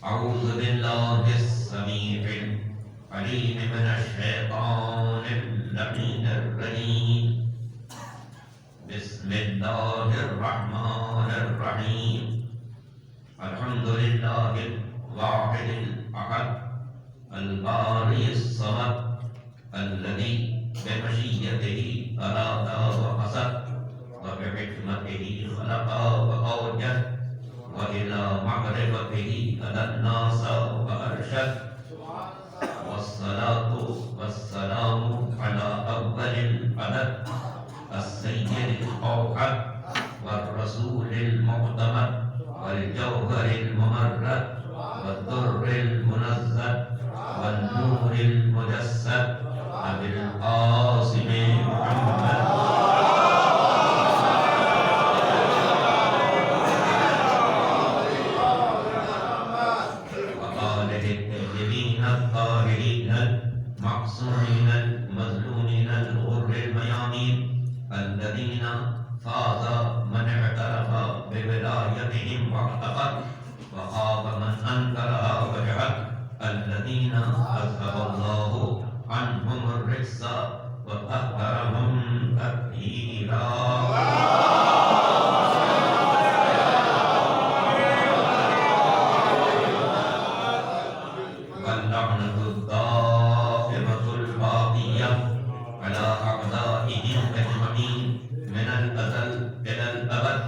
أعوذ بالله السميع العليم من الشيطان اللعين الرجيم بسم الله الرحمن الرحيم الحمد لله الواحد الأحد الباري الصمد الذي بمشيئته أراد وقصد وبحكمته خلق وأوجد وإلى معرفته هدى الناس وأرشد والصلاة والسلام على أول العدد السيد الأوحد والرسول المعتمد والجوهر الممرد والدر المنزد والنور المجسد أبي القاسم محمد وآله الطيبين الطاهرين المعصومين المظلومين الغر الميامين الذين فاز من اعترف بولايتهم واعتقد وخاب من انكرها وجحد الذين اذهب الله عنهم الرجس وطهرهم تطهيرا واللعنة الدائمة الباقية على أعدائهم أجمعين من الأزل إلى الأبد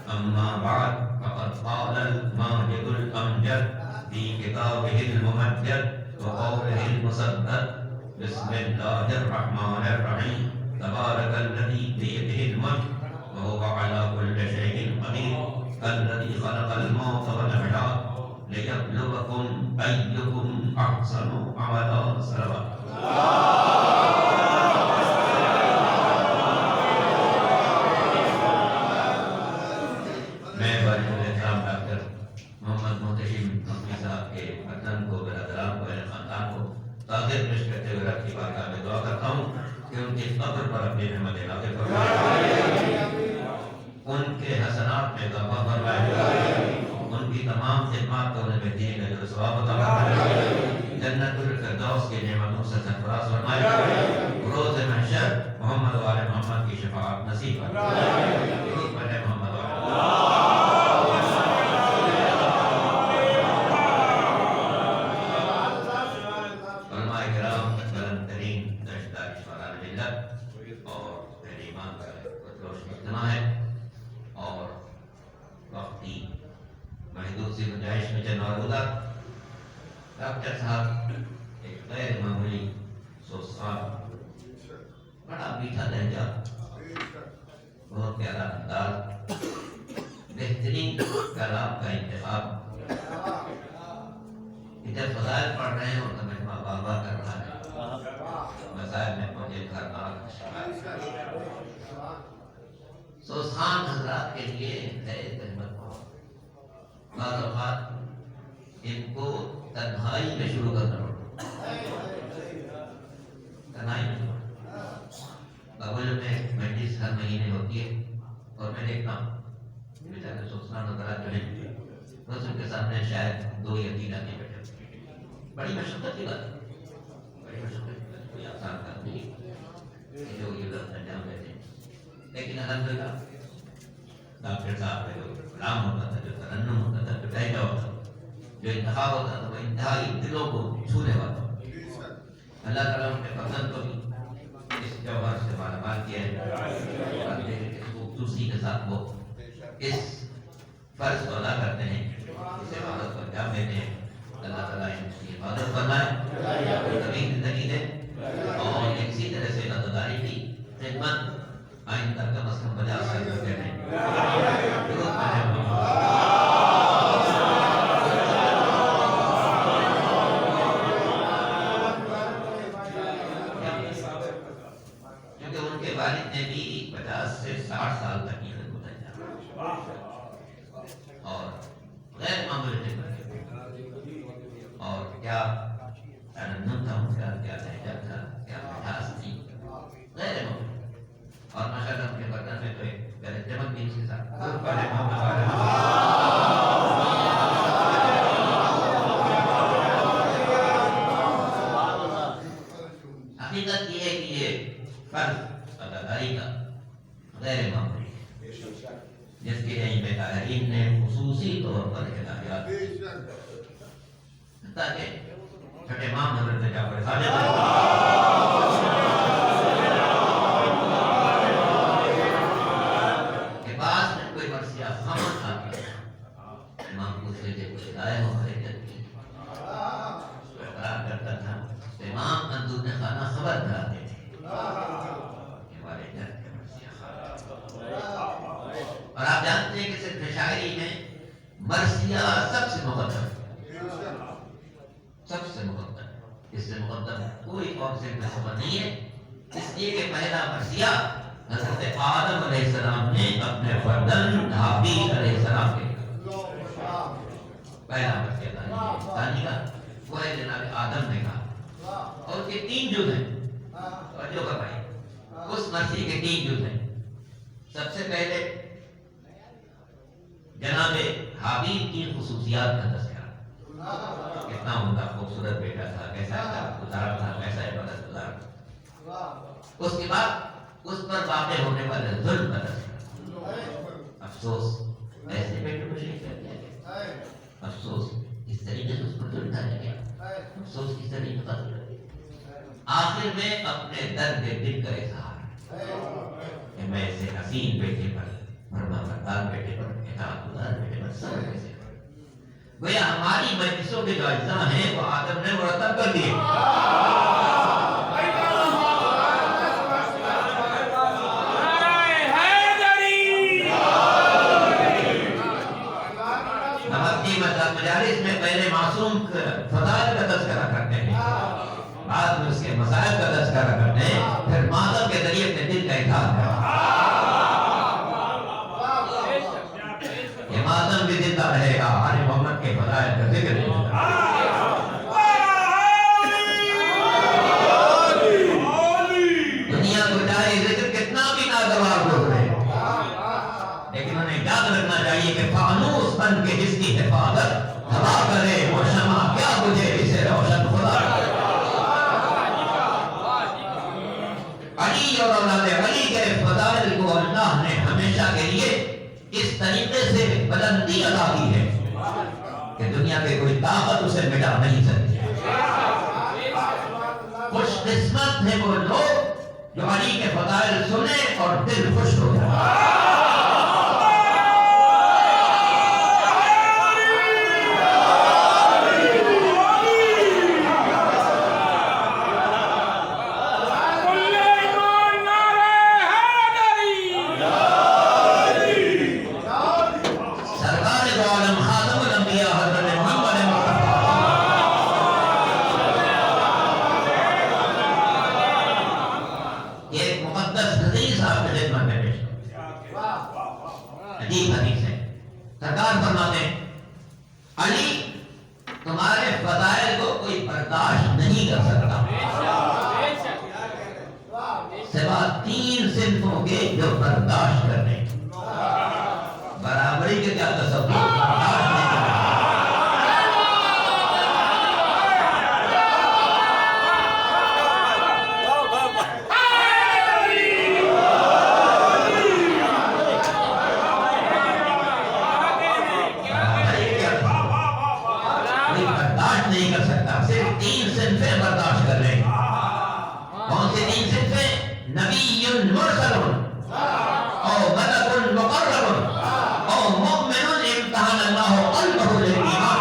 أما بعد فقد قال الماجد الأمجد في كتابه الممجد وقوله المسدد بسم الله الرحمن الرحيم تبارك الذي بيده الملك وهو على كل شيء قدير الذي خلق الموت والحياة ليبلوكم أيكم أحسن عملا صلوات मैं बरकराम डॉक्टर मोहम्मद मोहतशिम नकवी साहब के वतन को बरदराम को खानदान को ताज़ियत पेश करते हुए रब की बारगाह में दुआ करता हूँ कि उनकी कब्र पर अपनी रहमत नाज़िल फरमाए, उनके हसनात में इज़ाफ़ा फरमाए, उनकी तमाम खिदमत को उन्हें दिए गए जो सवाब अता फरमाए, जन्नतुल फिरदौस की नेमतों से सरफराज फरमाए, रोज़ महशर मोहम्मद वाले मोहम्मद की शफाअत नसीब फरमाए, दुरूद पढ़े मोहम्मद वाले उलमाए किराम करम तरीन दशदार शुराए मिल्लत और मेरे ईमान का रोशन इतना है और वक्ती महदूद सी गुंजाइश में जनवारुदा डॉक्टर साहब एक गैर मामूली सोसार बड़ा मीठा लहजा बहुत प्यारा अंदाज बेहतरीन कलाम का इंतखाब इधर फजाइल पढ़ रहे हैं और तर्जुमा बाबा कर रहा है मसाइल में मुझे करना सोसान हजरात के लिए है तहमत बात इनको तन्हाई में शुरू करना पड़ता तन्हाई में काबुल में मेडिस हर महीने होती है और मैं देखता हूँ बेचारे सोचना नजर जो है बस उनके सामने शायद 2 या 3 आदमी बैठे बड़ी मशक्कत की बात बड़ी मशक्कत की बात कोई आसान काम नहीं जो ये लोग अंजाम देते हैं लेकिन अल्हम्दुलिल्लाह डॉक्टर साहब का जो कलाम होता था जो तरन्नुम होता था जो लहजा होता था जो इंतखाब होता था वो इंतहाई दिलों को छूने वाला अल्लाह ताला उनके फजल को भी इस जौहर से मालामाल किया है इस खूबसूरती के साथ वो इस फर्ज को अदा करते हैं इस इबादत को अंजाम देते हैं अल्लाह ताला इनकी इबादत फरमाए कभी जिंदगी दे और इसी तरह से नज़रदारी की खिदमत आइंदा कम से कम 50 साल करते रहें क्योंकि उनके वालिद ने भी 50 से 60 साल तक की खिदमत गुजारी और गैर मामूली खिदमत और क्या तरन्नुम था उनका क्या लहजा था क्या मिठास थी गैर मामूली और माशाअल्लाह उनके बर्तन में तो एक चमक भी इसके साथ हकीकत ये है कि ये फर्ज अदादारी का गैर मामूली है, जिसके लिए में तारीम ने खुसूसी तौर पर हिदायत ताकि छठे इमाम हज़रत जाफर सादिक के पास में कोई मर्सिया समझ आ गया, इमाम पूछते थे कुछ हिदायत हो खरीदत की इकरार करता था, तो इमाम अंदूर ने खाना खबर कराते थे कि हमारे घर के मर्सिया खाना। और आप जानते हैं कि सिर्फ शायरी में मर्सिया सबसे मुकद्दम, सबसे मुकद्दम, इससे मुकद्दम कोई और से खबर नहीं है, इसलिए कि पहला मर्सिया हज़रत आदम अलैहिस्सलाम ने अपने फर्जंद हाबील अलैहिस्सलाम के पहला मर्सिया तानी का वो है जनाब आदम ने कहा, और उसके 3 जुज़ हैं, और जो का भाई उस मर्सी के 3 जुज़ हैं। सबसे पहले जनाबे हाबील की खुसूसियात का तज़किरा, कितना उनका खूबसूरत बेटा था, कैसा गुजारा था, कैसा इबादत गुजारा। उसके बाद उस पर वाक़े होने वाले जुल्म का तज़किरा, अफसोस ऐसे बेटे को शहीद कर दिया गया, अफसोस इस तरीके से उस पर जुल्म किया गया, अफसोस इस तरीके का आखिर में अपने दर्द दिल का इजहार कि मैं ऐसे हसीन बेटे पर, फरमाबरदार बेटे पर, इताअतगुज़ार बेटे पर सब्र कैसे करूं। गोया हमारी मजलिसों के जो अज्जा हैं वो आदम ने मुरतब कर दिए। हम अपनी मजालिस में पहले मासूम फज़ाइल का तज़किरा करते हैं, बाद में उसके मसाइल का तज़किरा करते हैं, फिर मातम के जरिए अपने दिल का इजहार करते हैं। ये मातम भी जिंदा रहेगा, आले मोहम्मद के फज़ाइल का जिक्र रहेगा। दुनिया को चाहे जिक्र कितना भी नागवार हो रहे, लेकिन उन्हें याद रखना चाहिए कि फानूस बन के जिसकी हिफाजत हवा करे वो शमा क्या बुझे इसे रोशन खुदा। अली और औलाद अली के फज़ाइल को अल्लाह ने हमेशा के लिए इस तरीके से बुलंदी अता की है कि दुनिया के कोई ताकत उसे मिटा नहीं सकती। खुशकिस्मत है वो लोग जो अली के फज़ाइल सुने और दिल खुश हो जाए। अजीब हदीस है, सरकार फरमाते हैं अली तुम्हारे फज़ाइल को कोई बर्दाश्त नहीं कर सकता सिवा 3 सिनफों के जो बर्दाश्त करने, बराबरी के क्या तसव्वुर, बर्दाश्त नहीं करना। नहीं कर सकता, सिर्फ 3 सिनफें बर्दाश्त कर रहे हैं। कौन सी 3 सिनफें? नबियुन मुरसलुन औ मलकुन मुकर्रबुन औ मुमिनुन इम्तहान अल्लाह क़ल्बहु लिल ईमान।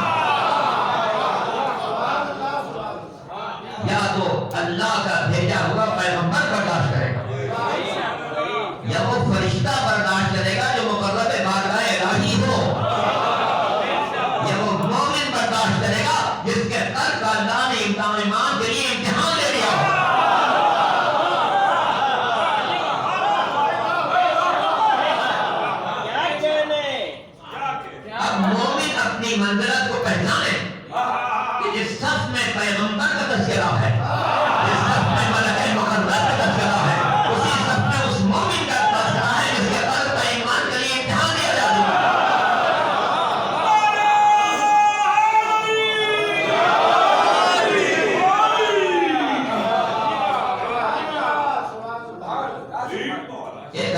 या तो अल्लाह का भेजा हुआ पैगंबर बर्दाश्त करेगा, या वो फरिश्ता बर्दाश्त करेगा जो मुकर्रब बारगाह इलाही हो, या वो मोमिन बर्दाश्त करेगा जिसके कल्ब का अल्लाह ने ईमान के लिए इम्तिहान ले लिया हो। अब मोमिन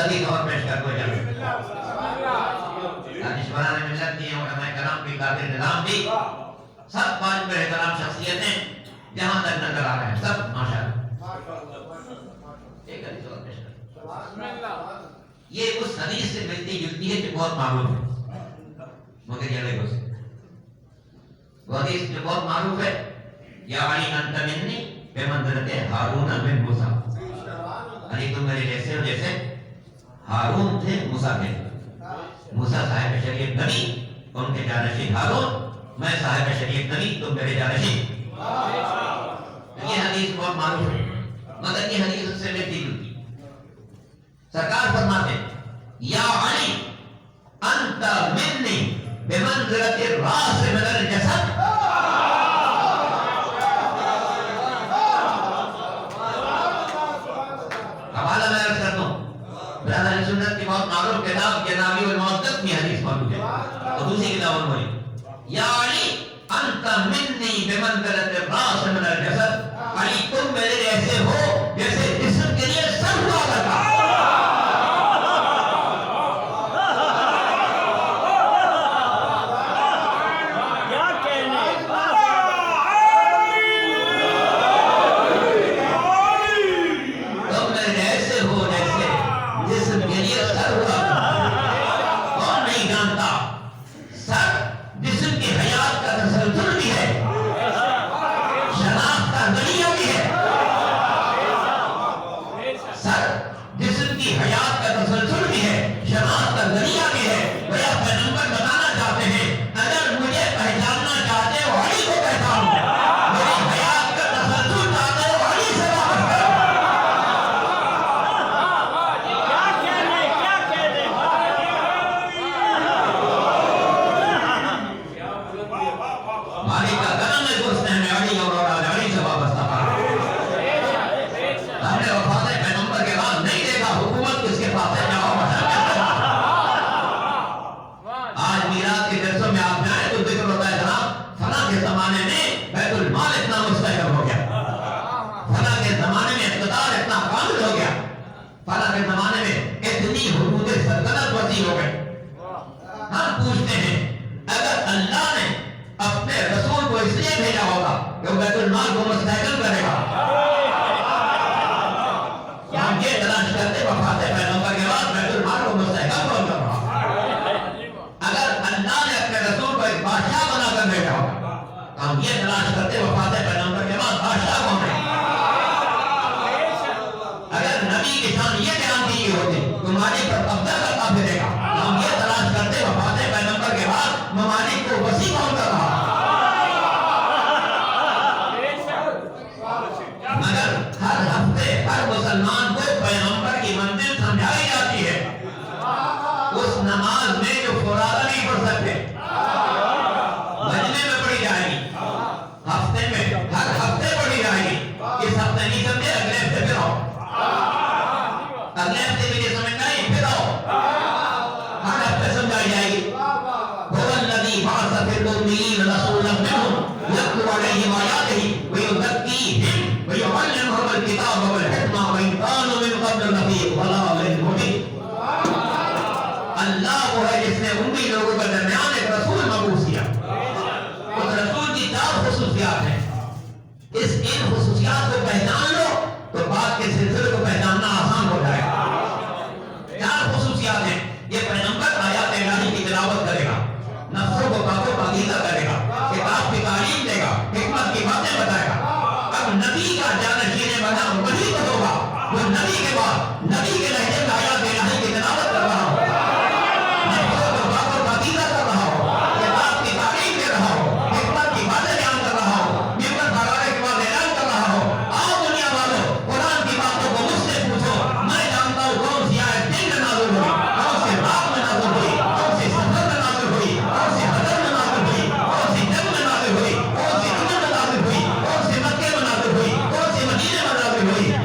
हदीस और पेश कर दो जल्दी। दानिशवरान मिल्लत की उलमाए कराम की काफिर निजाम थी, सब पांच बड़े कलाम शख्सियतें जहां तक नजर आ रहे हैं सब माशाअल्लाह। एक हदीस और पेश कर। ये उस हदीस से मिलती जुलती है जो बहुत मालूम है, मगर ये अलग है। वो हदीस जो बहुत मालूम है, या अली अंत मिन्नी बेमंज़िलते हारून मिन मूसा, अली तुम मेरे जैसे हो जैसे हारून थे मूसा के। मूसा साहिब शरीयत नबी, उनके जानशीन हारून, मैं साहिब शरीयत नबी, तुम मेरे जानशीन। ये हदीस बहुत मालूम है, मगर ये हदीस उससे मिलती जुलती। सरकार फरमाते या अली अंत मिन्नी बेमंज़िलते रास मिनल जसद, हवाला मैं अर्ज करता हूँ, ब्रदर सुन्नत की बहुत मालूम किताब जनाबी उल मुअद्दब में हदीस मौजूद है। और दूसरी किताब में या अली अंत मिन्नी बिमंज़िलति रास मिनल जसद, अली तुम मेरे जैसे हो जैसे जिस्म के लिए सर हुआ करता।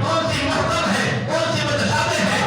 कौन सी महत्तम है, कौन सी मुतशाबिह है,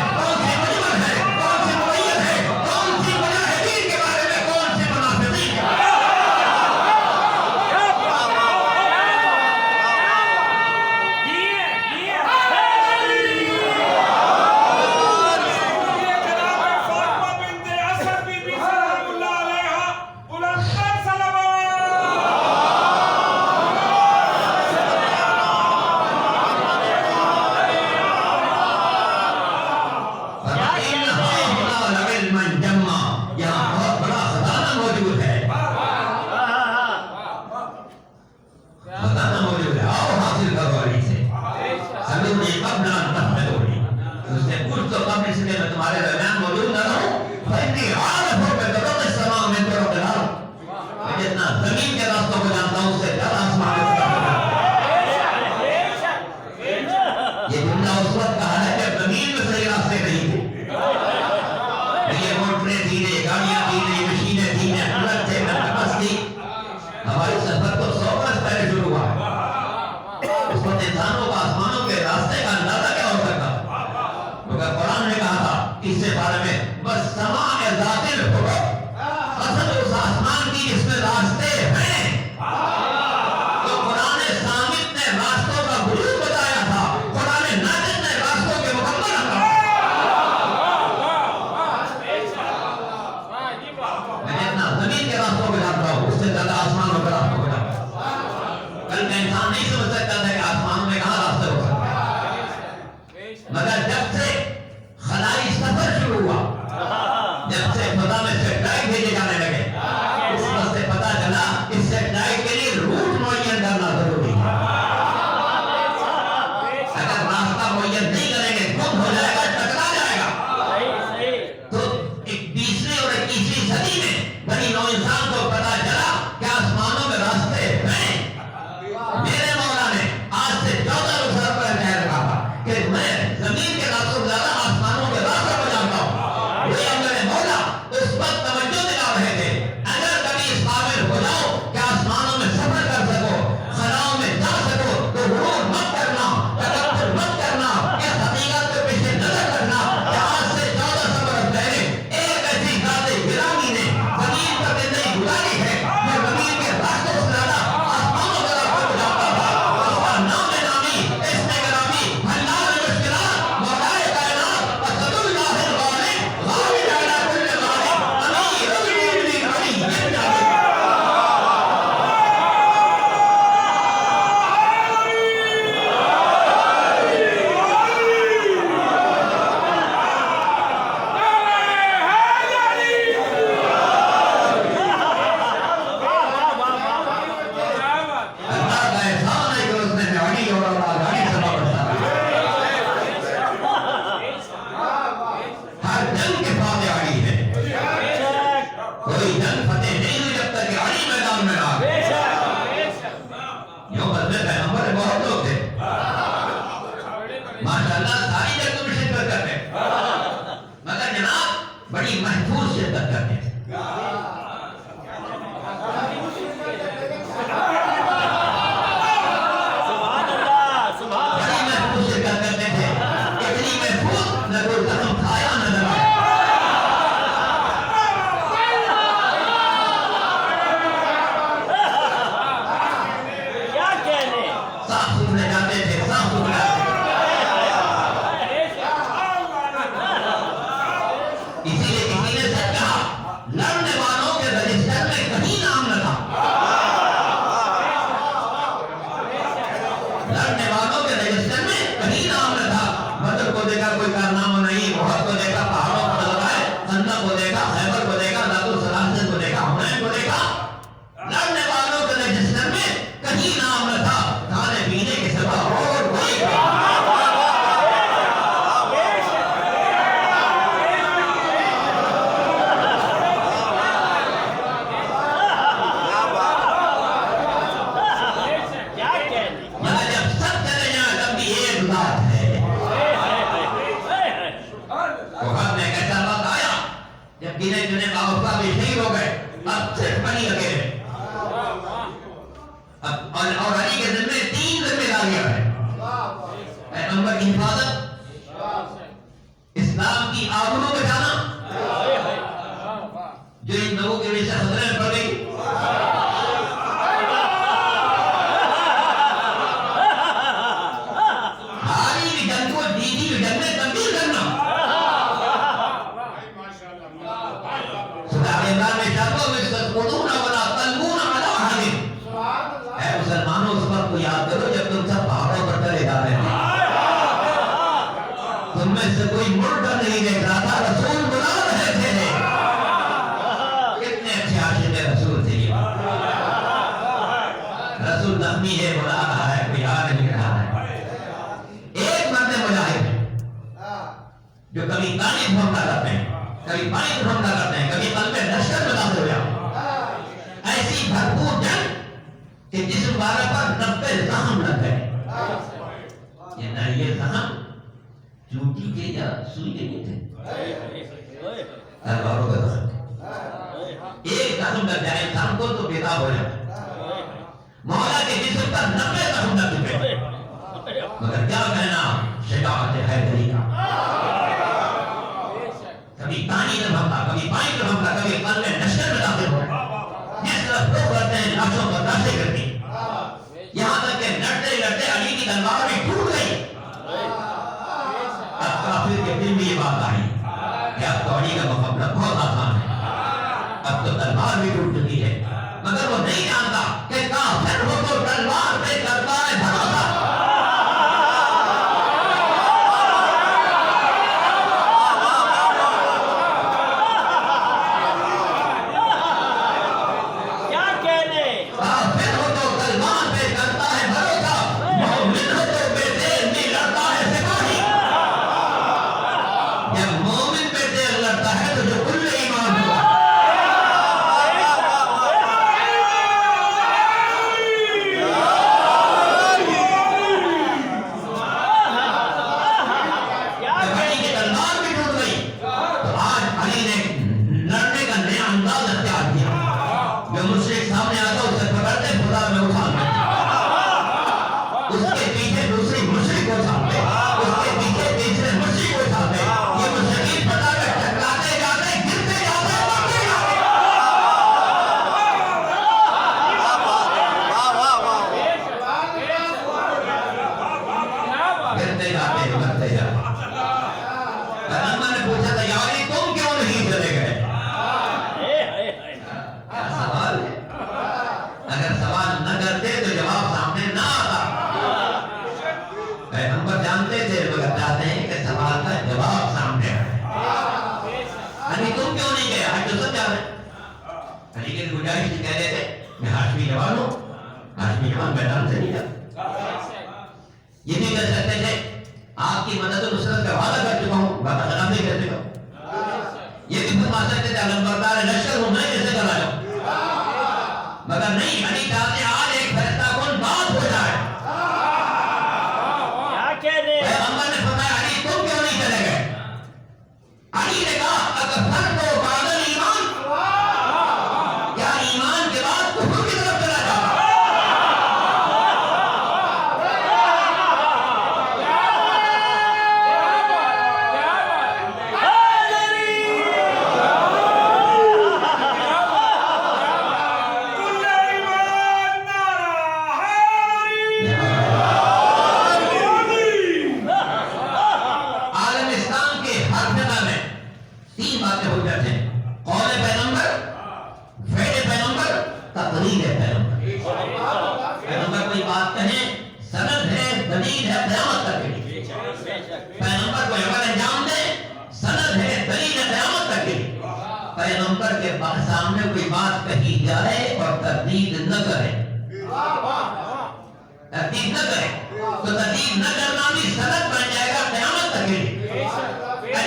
इसमें रास्ते हैं। तो कुरान सामित ने रास्तों का वजूद बताया था, कुरान नाजिल ने रास्तों के मुकम्मल अहकाम। मैं अपना जमीन के रास्तों को जानता हूँ, उससे ज्यादा आसमानों के रास्तों को जानता हूँ। कल का इंसान नहीं समझ सकता था कि आसमानों में कहाँ रास्ते हो सकते हैं, मगर जब से खलाई सफर शुरू हुआ, जब से फजा में सैटेलाइट भेजे जाने लगे, उस वक्त से पता चला इस सैटेलाइट के लिए रूट मुअय्यन करना जरूरी है। अगर रास्ता मुअय्यन नहीं करेंगे गुम हो जाएगा, टकरा जाएगा। तो 20वीं और 21वीं सदी में बनी नौ इंसान को पता चला कि आसमानों में रास्ते हैं। मेरे मौला ने आज से 14 साल पहले कह रखा था कि मैं जमीन के रास्तों से ज्यादा आसमानों के रास्तों को जानता हूँ। मेरे मौला उस वक्त तवज्जो दिला रहे थे, अगर कभी इस काबिल हो जाओ कि आसमानों में सफर कर सको, खलाओं में जा सको, तो गुरूर मत करना, तकब्बुर मत करना, इस हकीकत के पीछे नजर रखना कि आज से 14 बरस पहले एक ऐसी ज़ात गिरामी ने जमीन पर जिंदगी गुजारी है जो जमीन के रास्तों से ज्यादा आसमानों के रास्तों को जानता था। उसका नाम नामी इसने गिरामी भंडार मुश्किलात मौलाए कायनात असदुल्लाहिल गालिब गालिब अला कुल्ल गालिब अमीरुल मोमिनीन अली ये जाने अल्लाह का एहसान है कि उसने गाड़ी और गाड़ी सभा बसा हर जंग के साथ गाड़ी है। कोई जंग फतेह नहीं हुई जब तक गाड़ी मैदान में आ गई। यूं बदले पैगंबर बहुत लोग थे, माशाअल्लाह सारी जंगों में शिरकत करते, मगर जनाब बड़ी महफूज शिरकत करते थे। बड़ी महफूज शिरकत करते थे, इतनी महफूज न कोई जख्म खाया न दबाया। साफ सुथरे जाते थे, साफ सुथरे आते थे। इसीलिए किसी ने सच कहा, लड़ने वालों के रजिस्टर में कहीं नाम न था। लड़ने वालों के रजिस्टर में कहीं नाम न था। बदर को देखा कोई कारनामा नहीं, बहुत को देखा पहाड़ों पर लगाए, खंदक को देखा, खैबर को देखा, दादुल सलासिल को देखा, हुनैन को देखा। लड़ने वालों के रजिस्टर में कहीं नाम न था, खाने पीने के सिवा और कोई मगर जब सब चले जाए तब भी एक बात है। तो हमने कैसा वक्त आया जब गिने चुने बाबा भी शहीद हो गए, अब सिर्फ अली अकेले। और अली के जिम्मे 3 जिम्मेदारियां हैं, पैगंबर की हिफाजत, इस्लाम की आबरू बचाना जो इन लोगों के वजह से खतरे में पड़ गई, हारी हुई जंग को जीती हुई जंग में तब्दील करना। सुधारेदार में शाबो में सदकुदूना वला तलबूना अला हादिम। ऐ मुसलमानों उस वक्त को याद करो जब तुम सब पहाड़ों पर चले जा रहे थे, तुम में से कोई मुड़कर नहीं देख रहा था, रसूल बुला रहे थे। कितने अच्छे आशिक रसूल थे ये। रसूल जख्मी है, बुला रहा है, कोई आ नहीं रहा है। एक मर्द मुजाहिद जो कभी गाने पर हमला करते हैं, कभी पानी पर हमला करते हैं, कभी कल में लश्कर में दाखिल हो जाते, ऐसी भरपूर जंग कि जिस मुबारक पर 90 जख्म लग गए। ये जख्म चूटी के या सुई के नहीं थे, तलवारों के जख्म। एक जख्म लग जाए इंसान को तो बेताब हो जाए। मौला के जिस्म पर 90 जख्म लग चुके, मगर क्या कहना शजाअत हैदरी का। कभी पानी में हमला, कभी पानी में हमला, कभी कल में लश्कर में दाखिल हो, जिस एक दिन भी ये बात आई कि अब तो अली का मुकाबला बहुत आसान है, अब तो तलवार भी टूट चुकी है, मगर वो नहीं जानता कि काफिर हो तो तलवार पे करता है भरोसा। क्या कहने काफिर हो तो तलवार पे करता है भरोसा, मोमिन हो तो बेतेल में लड़ता है सिपाही। जब मोमिन बेतेल लड़ता है तो जो कुल्ले ईमान हुआ मैदान से नहीं जाता। ये नहीं कर सकते थे आपकी मदद और नुसरत का वादा कर चुका हूँ, वादा खिलाफ नहीं कर चुका। ये भी फरमा सकते थे अगर बरदार लश्कर हूँ मैं कैसे करा जाऊँ, मगर नहीं, अली चाहते आज एक फैसला कौन बात हो जाए। क्या कहने पैगंबर ने फरमाया अली तुम क्यों नहीं चले गए? अली ने कहा अगर फर को बादल ईमान, क्या ईमान के बाद कुफर की तरफ चला जाओ? पैगंबर के सामने कोई बात कही जाए और तरदीद न करे, तरदीद न करे तो तरदीद न करना भी सनद बन जाएगा क़यामत तक के लिए।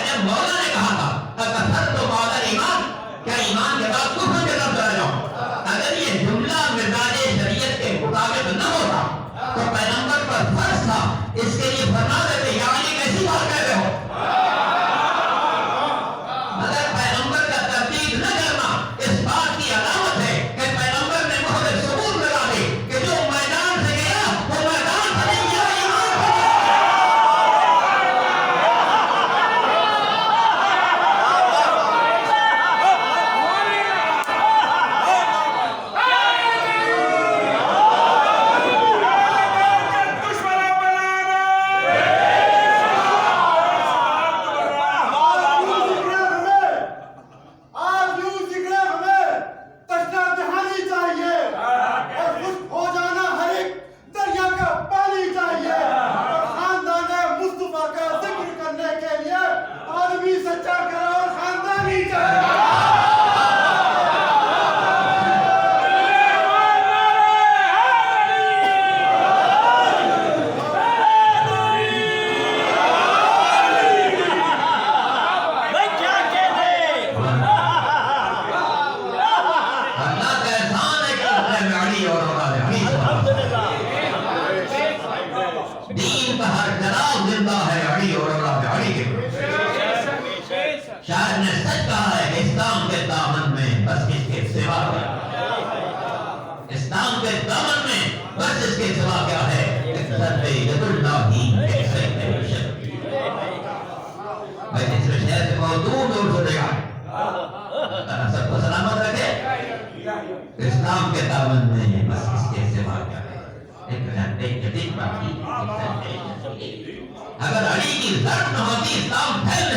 जब मौला ने कहा था अगर तो मौला ईमान, क्या ईमान के बाद कुफ्र की तरफ चला जाऊं, अगर ये जुमला मिजाज शरीयत के मुताबिक न होता तो पैगंबर पर फर्ज था इसके लिए फरमा देते यानी कैसी बात कह रहे हो। शायर ने सच कहा है कि इस्लाम के दामन में बस इसके सिवा क्या, इस्लाम के दामन में बस इसके सिवा क्या है। भाई तीसरे शहर से बहुत दूर दूर सुनेगा, सबको सलामत रखे। इस्लाम के दामन में बस इसके सिवा क्या है। एक घंटे जदीद बाकी, अगर अली की जरूरत न होती इस्लाम फैल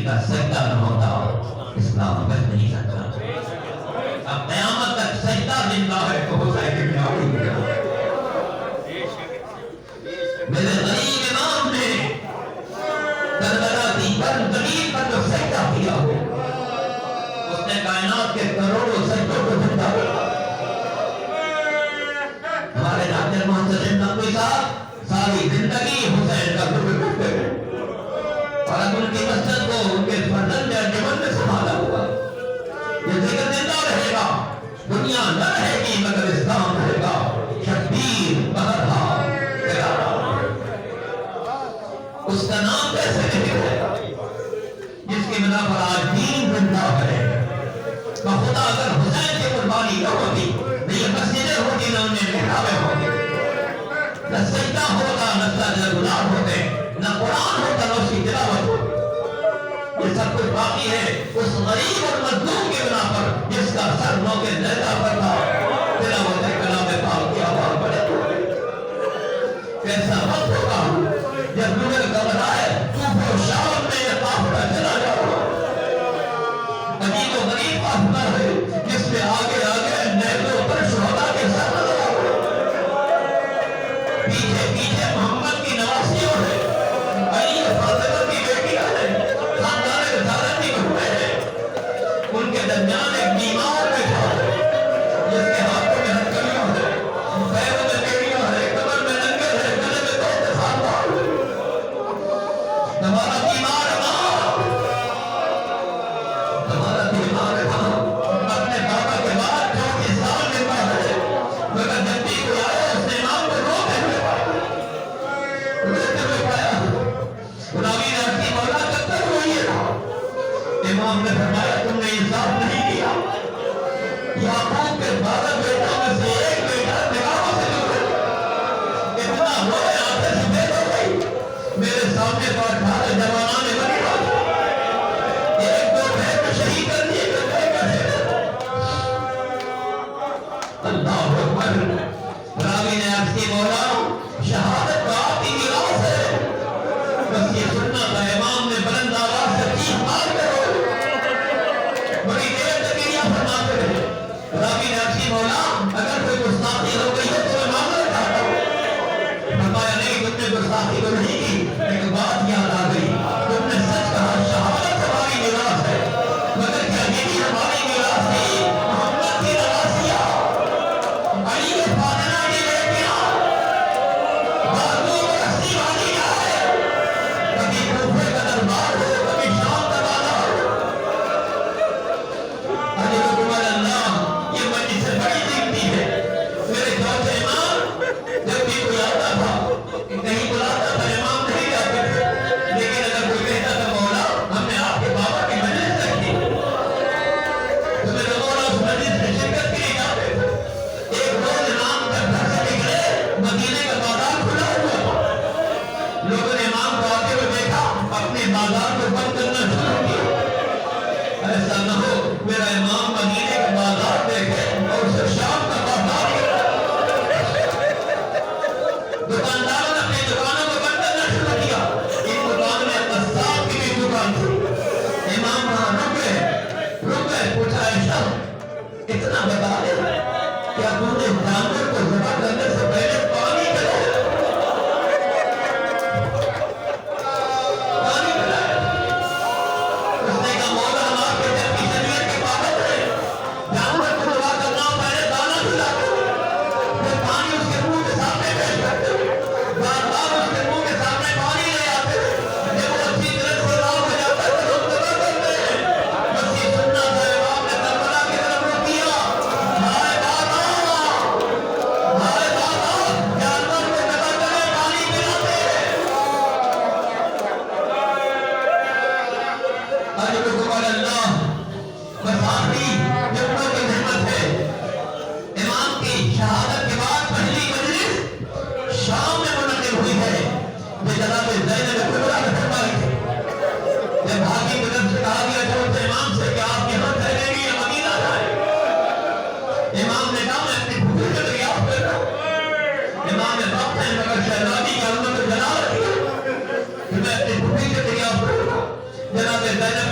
का सजदा न होता इस्लाम बच नहीं सकता। अब क़यामत तक सजदा जिंदा है तो हुसैन इब्न अली मेरे गरीब इमाम ने करबला की बर्न पर जो सजदा किया हो उसने कायनात के करोड़ों सजदों को जिंदा किया। हमारे डॉक्टर मोहम्मद नकवी साहब सारी जिंदगी हुसैन का जिक्र करते हैं और अब उनकी मस्जिद को उनके फर्जंद अंजुमन में संभाला हुआ। ये जिक्र जिंदा रहेगा, दुनिया न रहेगी मगर इस्लाम रहेगा। शब्बीर बहरहाल तेरा उसका नाम कैसे नहीं रहेगा जिसकी बिना पर आज दीन जिंदा है। तो खुदा अगर हुसैन की कुर्बानी न होती न ये मस्जिदें होती न उन्हें मिहराबें होती न सजदा होता न सजदा गुलाब होते न कुरान होता न उसकी तिलावत होती। ये सब कुछ बाकी है उस गरीब और मजलूम के बिना पर जिसका सर मौके ज़िंदा पर था। तिलावत कलाम पाक की आवाज़ बड़े कैसा वक्त होगा जब लोग घबराए तूफान शाम में ये काफिला चला जाएगा। अजीब और गरीब काफिला है जिसमें आगे आगे नेज़ों पर शुहदा के सर नजर आ रहे हैं। पीछे पीछे मोहम्मद की नवासियों है, अली और फातिमा की बेटियां हैं, खानदान रिसालत की बहुएं हैं। उनके दरमियान एक बीमार बैठा है जिसके हाथों में हथकड़ियां हैं, पैरों में बेड़ियां हैं, कमर में नंगे हैं, गले में दो साल हमारा बीमार हमारा बीमार अपने बाबा के बाद 34 साल जिंदा है मगर जब भी कोई आया उसने इमाम को रोते हुए पाया। गुलामी ने अपनी मौला कब तक रोइए। इमाम ने फरमाया तुमने इंसाफ नहीं किया। याकूब के 12 बेटों में से एक बेटा निगाहों से दूर है। इतना रोए आंखें सफेद हो गई। मेरे सामने तो 18 जवानों ने बनी बात एक दो बहन को शहीद कर दिए अल्लाह अकबर। रावी ने आपकी मौला शहादत का आपकी मीरास है बस ये सुनना था। इमाम ने बुलंद आवाज से चीख मार कर बड़ी देर तक ये फरमाते रहे। रावी ने आपकी मौला अगर कोई गुस्ताखी हो गई है तो इमाम ने कहा फरमाया नहीं तुमने गुस्ताखी तो नहीं की। एक बात याद आ गई तुमने सच कहा शहादत हमारी मीरास है मगर क्या ये भी हमारी मीरास थी। मोहम्मद की नवासिया अली और फातिमा की बेटियां बाजू में रस्सी बांधी जाए। कभी कूफे का दरबार हो कभी शाम का बाला हो। अली अकबर अल्लाह ये मस्जिद से बड़ी कीमती है। मेरे चौथे इमाम जब भी कोई आता था कहीं बुलाता था इमाम नहीं जाते थे लेकिन अगर कोई कहता था मौला हमने आपके बाबा की मजलिस रखी तो मेरे मौला उस मजलिस में शिरकत के लिए जाते थे। एक रोज इमाम जब घर से निकले मदीने का बाजार खुला हुआ था। लोगों ने इमाम को आते हुए देखा अपने बाजार को बंद करना शुरू किया। ऐसा न हो मेरा इमाम मदीने का बाजार देखे और उसे शाम का बाजार दुकानदारों ने अपनी दुकानों को बंद करना शुरू किया। इन दुकान में कस्साब की भी दुकान थी। इमाम वहां रुक गए पूछा ऐसा इतना बता दे क्या तूने जानवर को ज़िबा करने से पहले पानी पिलाया उसने कहा मौला हम आपके जब की शरीयत के पाबंद हैं। जानवर को ज़िबा करना पहले दाना खिलाते फिर पानी उसके मुंह के सामने पेश करते बार बार उसके मुंह के सामने पानी ले आते जब वो अच्छी तरह से राम हो जाता है तो हम ज़िबा करते हैं। बस ये सुनना था इमाम ने करबला की तरफ रुख किया। हाय बाबा जानवर को ज़िबा करे पानी पिलाते। अली अकबर अल्लाह बस आखिरी जब लोग की हिम्मत है इमाम की शहादत के बाद पहली मजलिस शाम में मुनक़िद हुई है जो जनाब ज़ैनब कुबरा ने फरमाई थी। जब हाकिम की तरफ से कहा गया जो उस इमाम से कि आप यहाँ ठहरेंगे या मदीना जाए। इमाम ने कहा मैं अपनी फूफी से दरियाफ्त कर रहा हूँ। इमाम ने वक्त है मगर शहजादी की अज़मत को जला रही है कि मैं अपनी फूफी से दरियाफ्त करूँगा। जनाब ज़ैनब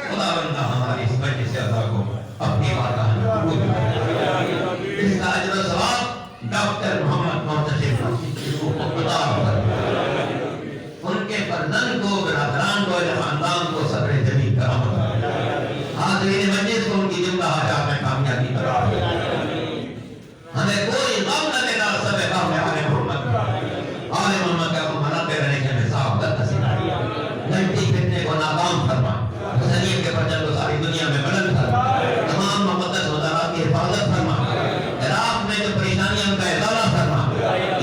खुदावंद हमारी इस मजलिस से अल्लाह को अपनी बारगाह में कबूल फरमाए। इसका अजर व सवाब डॉक्टर मोहम्मद मोहतसिब नकवी की रूह को अता फरमाए। उनके फर्जंद को, बिरादरान को, खानदान को सब्र जमील करामत फरमाए। हाज़रीन मजलिस को उनकी जिंदा हाजात में कामयाबी कराए। हमें कोई गम न देना, सब गम में आले मोहम्मद का मनाते रहने के हमें सावधान नसीब घंटी फिरने को नाकाम फरमा, शरीयत के परचम को सारी दुनिया में बुलंद फरमा, तमाम मुक़द्दस वज़ारात की हिफाजत फरमा, इराक़ में जो परेशानियां उनका इज़ाला फरमा,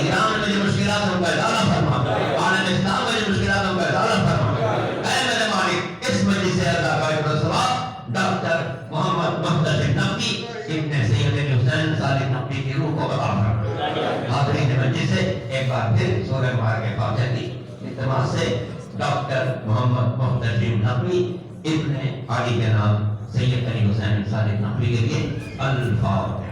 ईरान में जो मुश्किलात उनका इज़ाला फरमा, आलम इस्लाम में जो मुश्किलात उनका इज़ाला फरमा। ऐ मेरे मालिक, इस मजलिस से अल्लाह का अजर व सवाब डॉक्टर मोहम्मद मोहतसिब नकवी इब्ने सैयद हुसैन सालिह नकवी की रूह को अता फरमा। हाज़रीन मजलिस से एक बार फिर सूरह मुबारक फातिहा की इत्तिबा से डॉक्टर मोहम्मद मोहतसिब नकवी इब्ने अली के नाम सैयद अली हुसैन सालिह नकवी के लिए अल्फातिहा।